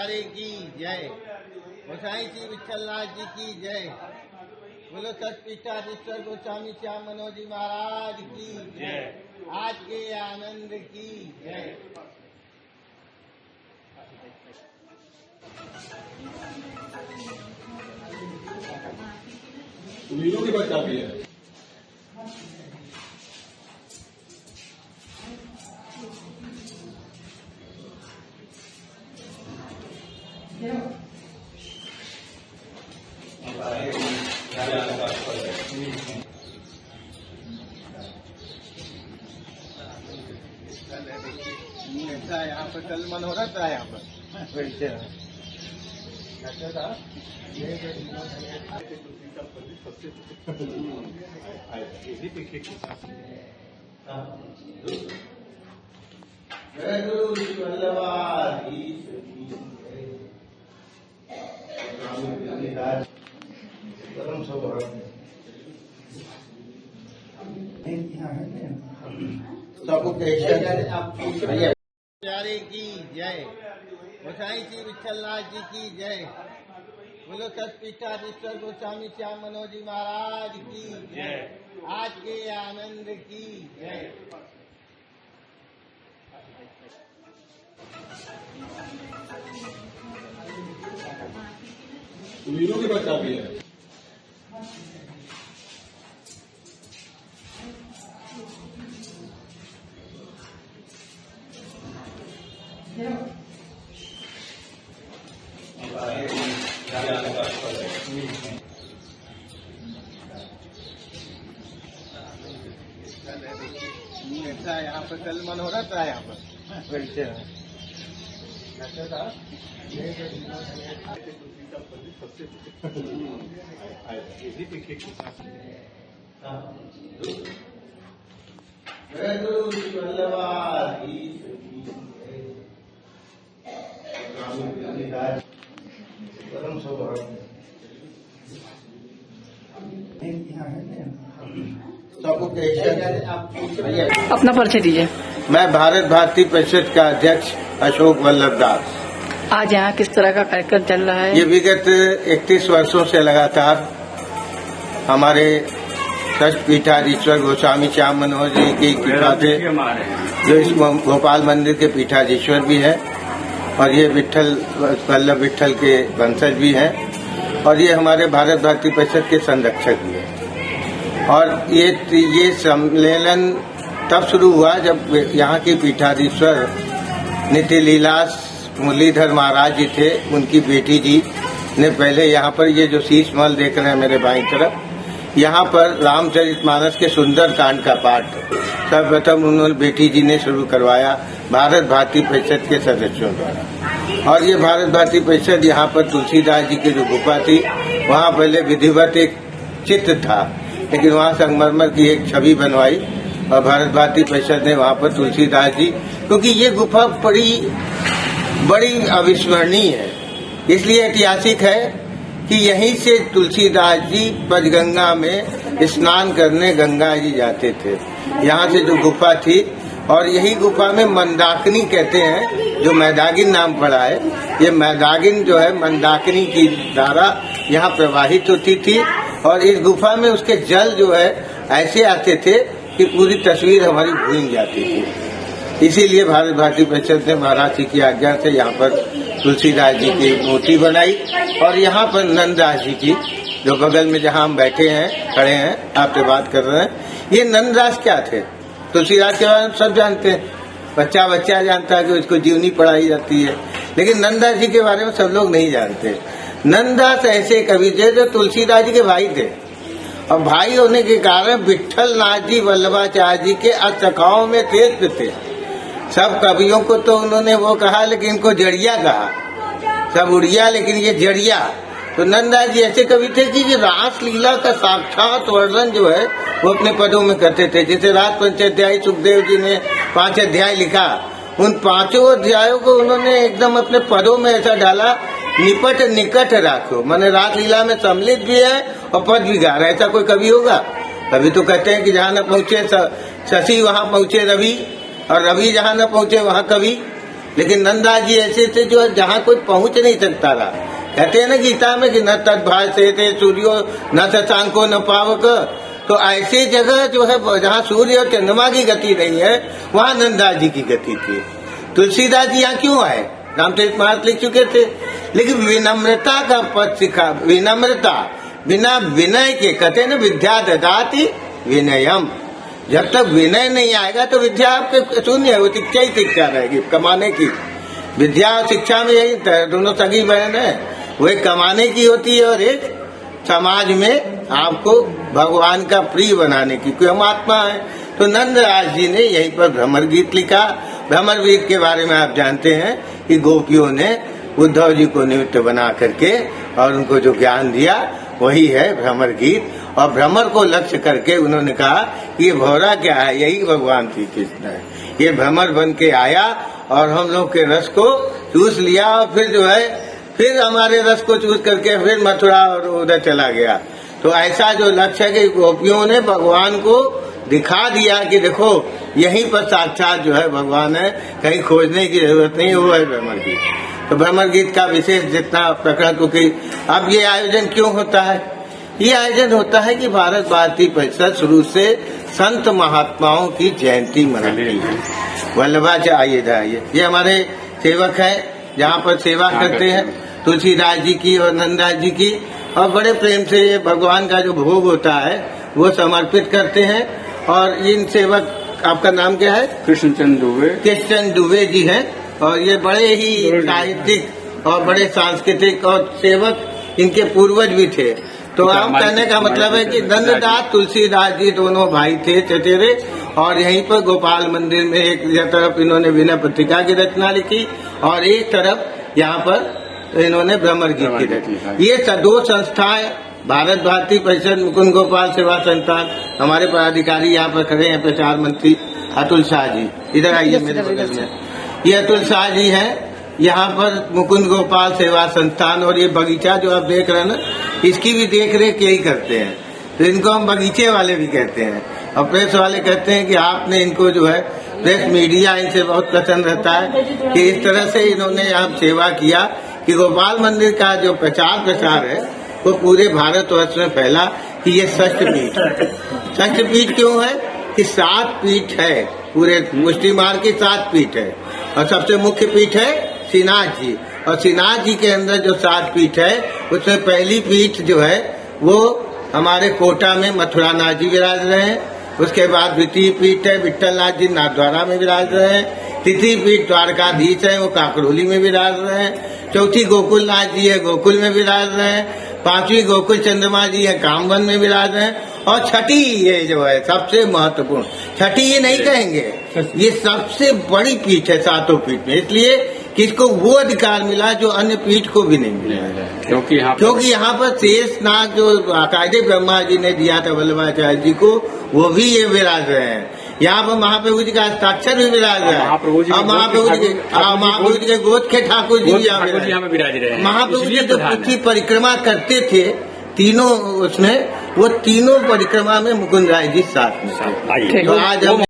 प्यारे की जय। गोसाई श्री विठलनाथ जी की जय। बोलो सतपीठाधीश्वर गोस्वामी श्याम मनोहर जी महाराज की जय। आज के आनंद की जय। वीरों की बच्चा भी है। ऐसा यहाँ पर कल मनोरथ था यहाँ पर बैठे जय गुरु श्री वल्लभाधीश परम सौभाग्य सबको प्यारे की जय। गोसाई श्री विठलनाथ जी की जय। बोलो सतपीठाधीश्वर गोस्वामी श्याम मनोहर जी महाराज की जय। आज के आनंद की जय। वीरों की बच्चा भी है। ऐसा यहाँ पर कल मनोरथ था यहाँ पर बैठे जय गुरु श्री वल्लभाधीश परम सौभाग्य सबको अपना परिचय दीजिए। मैं भारत भारती परिषद का अध्यक्ष अशोक वल्लभ दास। आज यहाँ किस तरह का कार्यक्रम चल रहा है? ये विगत 31 वर्षों से लगातार हमारे सतपीठाधीश्वर गोस्वामी श्याम मनोहर जी की कृपा से, जो इस भोपाल मंदिर के पीठाधीश्वर भी है और ये विठल वल्लभ विठल के वंशज भी हैं और ये हमारे भारत भारती परिषद के संरक्षक भी हैं। और ये सम्मेलन तब शुरू हुआ जब यहाँ के पीठाधीश्वर नित्य लीलास मुरलीधर महाराज जी थे, उनकी बेटी जी ने पहले यहाँ पर ये जो शीशमहल देख रहे हैं मेरे बाईं तरफ, यहाँ पर रामचरितमानस के सुंदर कांड का पाठ सर्वप्रथम उन्होंने बेटी जी ने शुरू करवाया भारत भारती परिषद के सदस्यों द्वारा। और ये भारत भारती परिषद यहाँ पर तुलसीदास जी की जो गुफा थी, वहाँ पहले विधिवत एक चित्र था, लेकिन वहाँ संगमरमर की एक छवि बनवाई और भारत भारती परिषद ने वहाँ पर तुलसीदास जी, क्योंकि ये गुफा बड़ी अविस्मरणीय है, इसलिए ऐतिहासिक है कि यहीं से तुलसीदास जी पंचगंगा में स्नान करने गंगा जी जाते थे। यहाँ से जो गुफा थी, और यही गुफा में मंदाकिनी कहते हैं, जो मैदागिन नाम पड़ा है, ये मैदागिन जो है मंदाकिनी की धारा यहाँ प्रवाहित होती थी और इस गुफा में उसके जल जो है ऐसे आते थे कि पूरी तस्वीर हमारी भूल जाती थी। इसीलिए भारत भारती परिषद ने महाराज जी की आज्ञा से यहाँ पर तुलसीदास जी की मूर्ति बनाई और यहाँ पर नंददास जी की, जो बगल में जहाँ हम बैठे हैं, खड़े हैं, आपसे बात कर रहे हैं, ये नंददास क्या थे? तुलसीदास के बारे में सब जानते हैं, बच्चा जानता है कि उसको जीवनी पढ़ाई जाती है, लेकिन नंददास जी के बारे में सब लोग नहीं जानते। नंददास ऐसे कवि थे जो तुलसीदास जी के भाई थे और भाई होने के कारण विठलनाथ जी वल्लभाचार्य जी के अचकाओं में तेज थे। सब कवियों को तो उन्होंने वो कहा, लेकिन इनको जड़िया कहा, सब उड़िया लेकिन ये जड़िया। तो नंददास जी ऐसे कवि थे कि ये रास लीला का साक्षात वर्णन जो है वो अपने पदों में करते थे। जैसे रास पंचाध्यायी सुखदेव जी ने 5 अध्याय लिखा, उन 5 अध्यायों को उन्होंने एकदम अपने पदों में ऐसा डाला, निपट निकट राखो, माने रास लीला में सम्मिलित भी है और पद भी गा रहा है। ऐसा कोई कवि होगा? कभी तो कहते हैं कि जहाँ न पहुँचे शशि वहाँ पहुँचे रवि, और रवि जहाँ न पहुँचे वहाँ कवि। लेकिन नंदा जी ऐसे थे जो जहाँ कोई पहुंच नहीं सकता रहा। कहते हैं ना गीता में कि न तद्भासे थे सूर्यो न शशांको न पावक। तो ऐसी जगह जो है जहाँ सूर्य और चंद्रमा की गति नहीं है, वहाँ नंदा जी की गति थी। तुलसीदास जी यहाँ क्यों आए? रामचरित मानस लिख चुके थे, लेकिन विनम्रता का पद सिखा। विनम्रता, बिना विनय के, कहते हैं ना विद्या ददाति विनयम। जब तक विनय नहीं आएगा तो विद्या आपके शून्य है, वो शिक्षा ही शिक्षा रहेगी कमाने की। विद्या और शिक्षा में यही दोनों सगी बहन है, वो एक कमाने की होती है और एक समाज में आपको भगवान का प्रिय बनाने की। कोई हम आत्मा है। तो नंदराज जी ने यहीं पर भ्रमर गीत लिखा। भ्रमर गीत के बारे में आप जानते हैं कि गोपियों ने उद्धव जी को निमित्त बना करके और उनको जो ज्ञान दिया वही है भ्रमर गीत। और भ्रमर को लक्ष्य करके उन्होंने कहा कि ये भौरा क्या है, यही भगवान श्री कृष्ण है। ये भ्रमर बन के आया और हम लोग के रस को चूस लिया और फिर जो है फिर हमारे रस को चूस करके फिर मथुरा और उधर चला गया। तो ऐसा जो लक्ष्य है कि गोपियों ने भगवान को दिखा दिया कि देखो यहीं पर साक्षात जो है भगवान है, कहीं खोजने की जरूरत नहीं, वो है भ्रमर गीत। तो भ्रमर गीत का विशेष जितना प्रकरण, क्योंकि अब ये आयोजन क्यों होता है? ये आयोजन होता है कि भारत भारती परिषद शुरू से संत महात्माओं की जयंती मनाती है। वल्लभाचार्य ये हमारे सेवक है, जहाँ पर सेवा करते हैं तुलसीदास जी की और नंदा जी की, और बड़े प्रेम से ये भगवान का जो भोग होता है वो समर्पित करते हैं। और इन सेवक, आपका नाम क्या है? कृष्णचंद दुबे। कृष्णचंद दुबे जी हैं, और ये बड़े ही साहित्यिक और बड़े सांस्कृतिक और सेवक इनके पूर्वज भी थे। तो आप कहने का मतलब है कि नंददास तुलसीदास जी दोनों भाई थे चचेरे, और यहीं पर गोपाल मंदिर में एक तरफ इन्होंने विनय पत्रिका की रचना लिखी और एक तरफ यहाँ पर इन्होंने भ्रमर गीत की रचना। ये दो संस्थाएं, भारत भारती परिषद, मुकुंद गोपाल सेवा संस्थान, हमारे पदाधिकारी यहाँ पर खड़े हैं, प्रचार मंत्री अतुल शाह जी, इधर आइए मेरे बगल में। ये अतुल शाह जी हैं यहाँ पर मुकुंद गोपाल सेवा संस्थान। और ये बगीचा जो आप देख रहे हैं ना, इसकी भी देख रेख यही करते हैं। तो इनको हम बगीचे वाले भी कहते हैं, और प्रेस वाले कहते हैं कि आपने इनको जो है प्रेस मीडिया इनसे बहुत प्रसन्न रहता है कि इस तरह से इन्होंने यहाँ सेवा किया कि गोपाल मंदिर का जो प्रचार प्रसार है वो पूरे भारतवर्ष में फैला कि ये षष्ठ पीठ है। षष्ठ पीठ क्यों है? कि 7 पीठ है, पूरे मुष्टि मार की 7 पीठ है, और सबसे मुख्य पीठ है श्रीनाथ जी। और श्रीनाथ जी के अंदर जो 7 पीठ है उसमें पहली पीठ जो है वो हमारे कोटा में मथुरा नाथ जी विराज रहे हैं। उसके बाद द्वितीय पीठ है विट्ठल नाथ जी नाथद्वारा में विराज रहे हैं। तृतीय पीठ द्वारकाधीश है, वो काकरोली में विराज रहे हैं। चौथी गोकुल नाथ जी है, गोकुल में विराज रहे हैं। 5वीं गोकुल चंद्रमा जी है, कामवन में विराज रहे हैं। और छठी ये जो है सबसे महत्वपूर्ण, छठी ये नहीं कहेंगे, ये सबसे बड़ी पीठ है 7 पीठ में, इसलिए कि इसको वो अधिकार मिला जो अन्य पीठ को भी नहीं मिला। क्योंकि यहाँ पर शेष नाग जो आकायदे ब्रह्मा जी ने दिया था वल्लभाचार्य जी को, वो भी ये विराज रहे हैं। यहाँ पर महाप्रभु जी का हस्ताक्षर भी विराज रहा है, और महाप्रभु जी के गोद के ठाकुर जी भी यहाँ विराज रहे हैं। महाप्रभु जी जो पृथ्वी परिक्रमा करते थे तीनों, उसमें वो तीनों परिक्रमा में मुकुंद राय जी साथ में थे। तो आज हम